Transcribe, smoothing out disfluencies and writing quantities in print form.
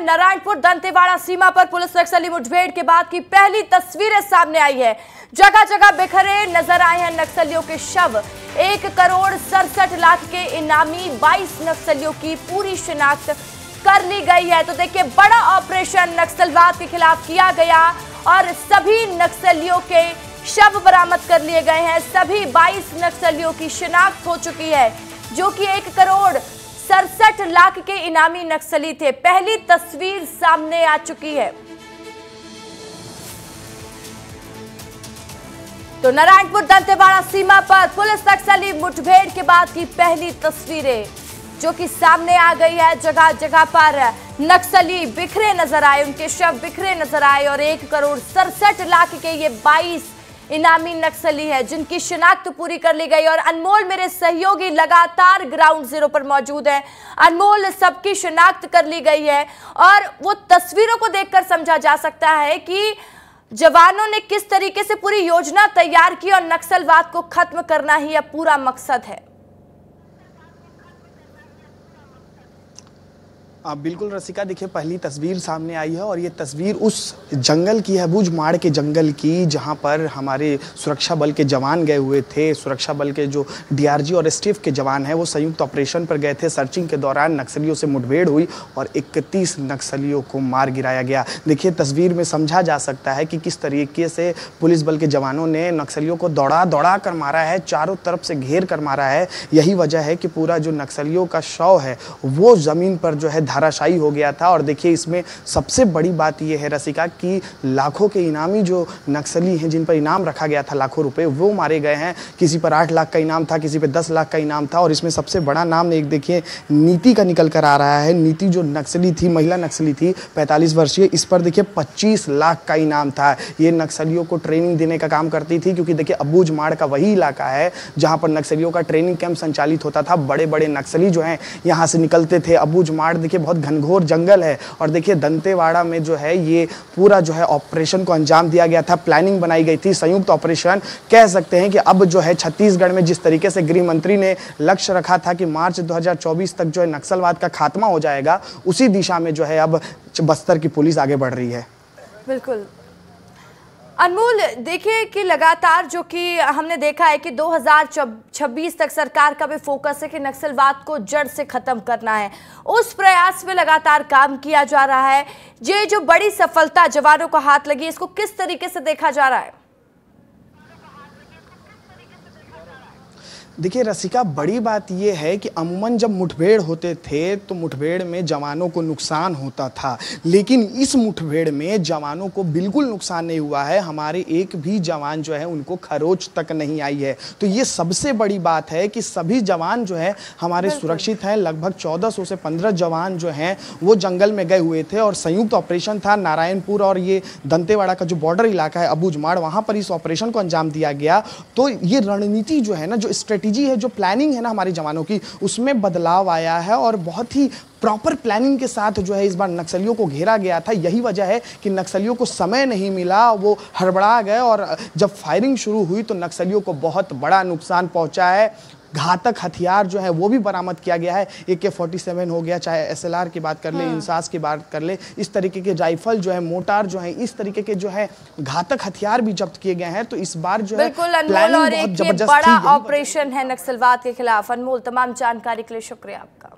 नारायणपुर दंतेवाड़ा सीमा पर पुलिस नक्सली मुठभेड़ के बाद की पहली तस्वीरें सामने आई है। जगह जगह बिखरे नजर आए हैं नक्सलियों के शव। 1,67,00,000 के इनामी 22 नक्सलियों की पूरी शिनाख्त कर ली गई है। तो देखिए, बड़ा ऑपरेशन नक्सलवाद के खिलाफ किया गया और सभी नक्सलियों के शव बरामद कर लिए गए हैं। सभी 22 नक्सलियों की शिनाख्त हो चुकी है, जो कि 1,67,00,000 के इनामी नक्सली थे। पहली तस्वीर सामने आ चुकी है। तो नारायणपुर दंतेवाड़ा सीमा पर पुलिस नक्सली मुठभेड़ के बाद की पहली तस्वीरें जो कि सामने आ गई है। जगह जगह पर नक्सली बिखरे नजर आए, उनके शव बिखरे नजर आए और 1,67,00,000 के ये 22 इनामी नक्सली है जिनकी शिनाख्त पूरी कर ली गई। और अनमोल मेरे सहयोगी लगातार ग्राउंड जीरो पर मौजूद है। अनमोल, सबकी शिनाख्त कर ली गई है और वो तस्वीरों को देखकर समझा जा सकता है कि जवानों ने किस तरीके से पूरी योजना तैयार की और नक्सलवाद को खत्म करना ही अब पूरा मकसद है। बिल्कुल रसिका, देखिए पहली तस्वीर सामने आई है और ये तस्वीर उस जंगल की है, बूझमाड़ के जंगल की, जहां पर हमारे सुरक्षा बल के जवान गए हुए थे। सुरक्षा बल के जो डीआरजी और एसटीएफ के जवान हैं वो संयुक्त ऑपरेशन पर गए थे। सर्चिंग के दौरान नक्सलियों से मुठभेड़ हुई और 31 नक्सलियों को मार गिराया गया। देखिए, तस्वीर में समझा जा सकता है कि किस तरीके से पुलिस बल के जवानों ने नक्सलियों को दौड़ा कर मारा है, चारों तरफ से घेर कर मारा है। यही वजह है कि पूरा जो नक्सलियों का शव है वो जमीन पर जो है धाराशायी हो गया था। और देखिए, इसमें सबसे बड़ी बात यह है रसिका कि लाखों के इनामी जो नक्सली हैं, जिन पर इनाम रखा गया था लाखों रुपए, वो मारे गए हैं। किसी पर 8 लाख का इनाम था, किसी पर 10 लाख का इनाम था। और इसमें सबसे बड़ा नाम एक देखिए नीति का निकल कर आ रहा है। नीति जो नक्सली थी, महिला नक्सली थी, 45 वर्षीय, इस पर देखिए 25 लाख का इनाम था। ये नक्सलियों को ट्रेनिंग देने का काम करती थी, क्योंकि देखिए अबूझमाड़ का वही इलाका है जहां पर नक्सलियों का ट्रेनिंग कैंप संचालित होता था। बड़े बड़े नक्सली जो हैं यहाँ से निकलते थे। अबूझमाड़ देखिए बहुत घनघोर जंगल है और देखिए दंतेवाड़ा में जो है ये पूरा जो है ऑपरेशन को अंजाम दिया गया था। प्लानिंग बनाई गई थी, संयुक्त ऑपरेशन कह सकते हैं कि अब जो है छत्तीसगढ़ में जिस तरीके से गृह मंत्री ने लक्ष्य रखा था कि मार्च 2024 तक जो है नक्सलवाद का खात्मा हो जाएगा, उसी दिशा में जो है अब बस्तर की पुलिस आगे बढ़ रही है। बिल्कुल अनमोल, देखिए कि लगातार जो कि हमने देखा है कि 2026 तक सरकार का भी फोकस है कि नक्सलवाद को जड़ से खत्म करना है। उस प्रयास में लगातार काम किया जा रहा है। ये जो बड़ी सफलता जवानों को हाथ लगी, इसको किस तरीके से देखा जा रहा है? देखिए रसिका, बड़ी बात यह है कि अमूमन जब मुठभेड़ होते थे तो मुठभेड़ में जवानों को नुकसान होता था, लेकिन इस मुठभेड़ में जवानों को बिल्कुल नुकसान नहीं हुआ है। हमारे एक भी जवान जो है उनको खरोच तक नहीं आई है। तो ये सबसे बड़ी बात है कि सभी जवान जो है हमारे सुरक्षित हैं। लगभग 1400 से 15 जवान जो हैं वो जंगल में गए हुए थे और संयुक्त ऑपरेशन था। नारायणपुर और ये दंतेवाड़ा का जो बॉर्डर इलाका है अबूझमाड़, वहाँ पर इस ऑपरेशन को अंजाम दिया गया। तो ये रणनीति जो है ना, जो है, जो प्लानिंग है ना हमारे जवानों की, उसमें बदलाव आया है और बहुत ही प्रॉपर प्लानिंग के साथ जो है इस बार नक्सलियों को घेरा गया था। यही वजह है कि नक्सलियों को समय नहीं मिला, वो हड़बड़ा गए और जब फायरिंग शुरू हुई तो नक्सलियों को बहुत बड़ा नुकसान पहुंचा है। घातक हथियार जो है वो भी बरामद किया गया है। AK-47 हो गया, चाहे SLR की बात कर ले, इंसास की बात कर ले, इस तरीके के राइफल जो है, मोटार जो है, इस तरीके के जो है घातक हथियार भी जब्त किए गए हैं। तो इस बार जो है प्लानिंग बहुत जबरदस्त, बड़ा ऑपरेशन है नक्सलवाद के खिलाफ। अनमोल, तमाम जानकारी के लिए शुक्रिया आपका।